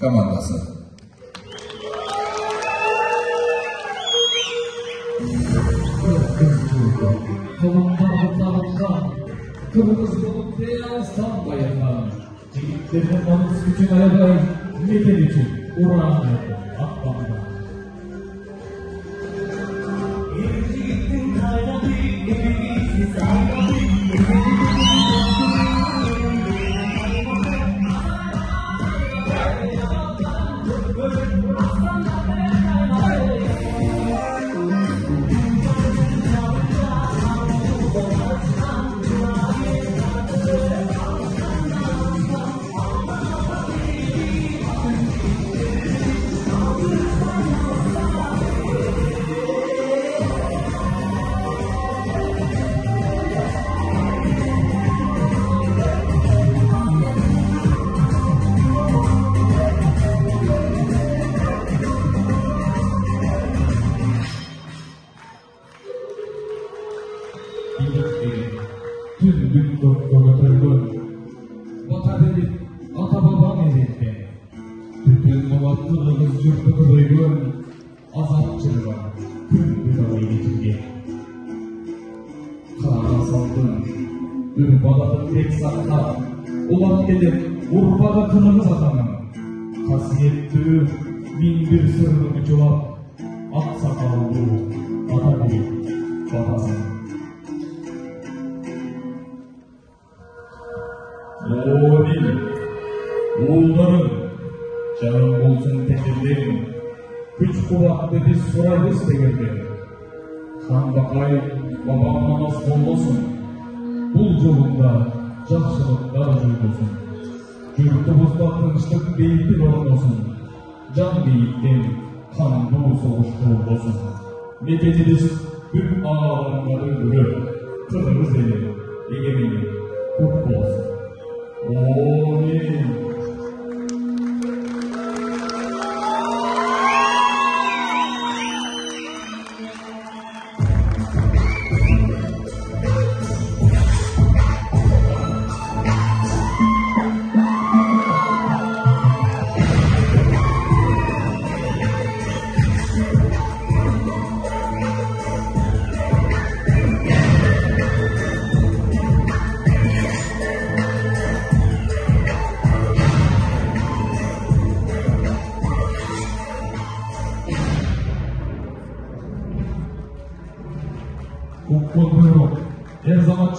komandasi. Kırmızı olup beyazdan bayanlar, yigitlerin namus gücün ayabay, meden için uğrağın akbanda. Yigittin kaynadı, evliyiz aynadı, ulan gelip urpada kınımız atanım. Kasiyetli bin bir sırrını çolap, aksakallı ata bir babası. Oğlum, oğullarım, canım olsun tekirlerim, güç kuvvetli biz sorarız tekirlerim. Kan bakay, babam namaz olmasın, bul yolunda жақсылықтар жүргізсін. Жұртымызда тыныштық бейбіт орнасın. Can бейіттен қанды соғышты болсын. Мекеніміз бүк ағаларының бірі, Қырғыз елі, егеменді көп болсын. Амин.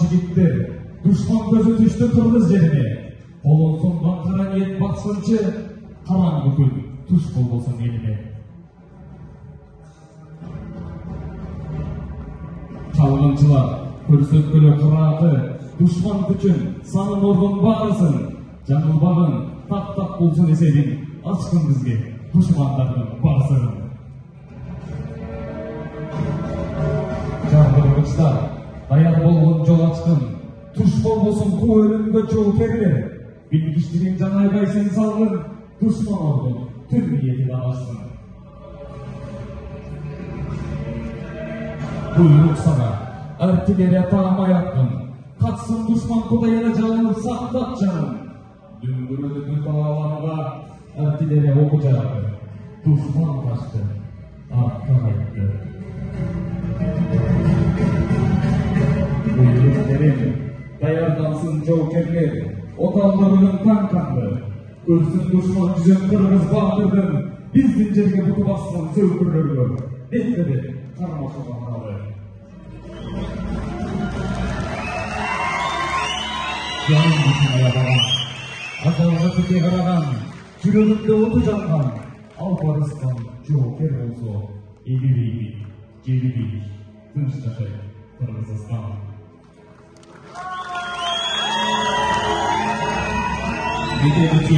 Jigitler, düşman gözü düştü Kırgız yerine. Olunsundan kara niyet baksınçı, karanlık gün tuş bulmasın eline. Çalgınçılar, көрсөткөлө кырааты, düşman күчүн санын ордун баарысын, жаңылбагын, так болсун эсебин, ачкын бизге düşmandардын барсын. Жардыргычтар, dayar болгон жол ачкын, düşman болсун куу өлүмгө жол кергилер. Билгичтигин жаңайбай сен салгын, düşman ордун түр ниети дагасын. Буйрук сага, артиллерия тарамай аткын, катсын düşman кудайына жалынып сактап жанын. Дүңгүрүлүктүн талааларга артиллерия оку жараты, düşman качты, артка кайтты. Dayardansın jokerler, otallığının kankandı. Ölsün düşman yüzün Kırgız Bahtır'dın, bizdin jerge butu bassan sövkürlörgör. Netledi, karmaşadan alı. Canım bütün ayabalan, azalga tüke karagan, жүрөгүндө оту жанган, Алпарыстан жоокер болсо, эли бейбит, жери бейбит, тынч жашайт Кыргызстан. Меделичи,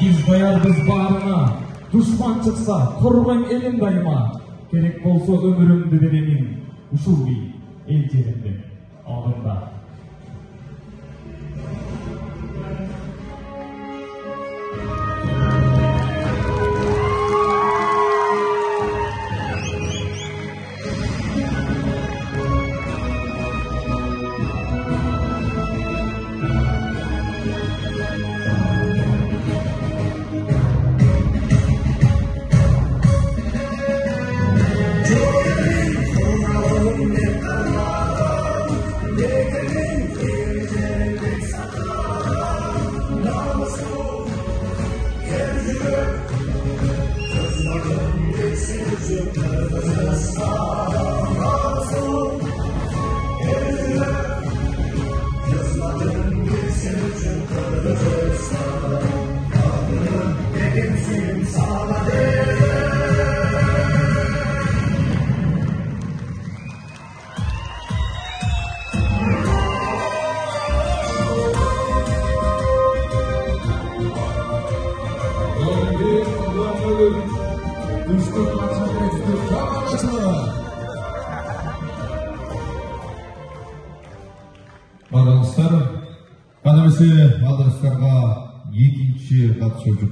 биз даярбыз баарына, душман чыкса, коргойм элим дайыма. Керек болсо өмүрүмдү беремин, ушул бий, эл жеримде, алдымда. Аралықтар, қанымызы алдырыстарға екінші қатысушы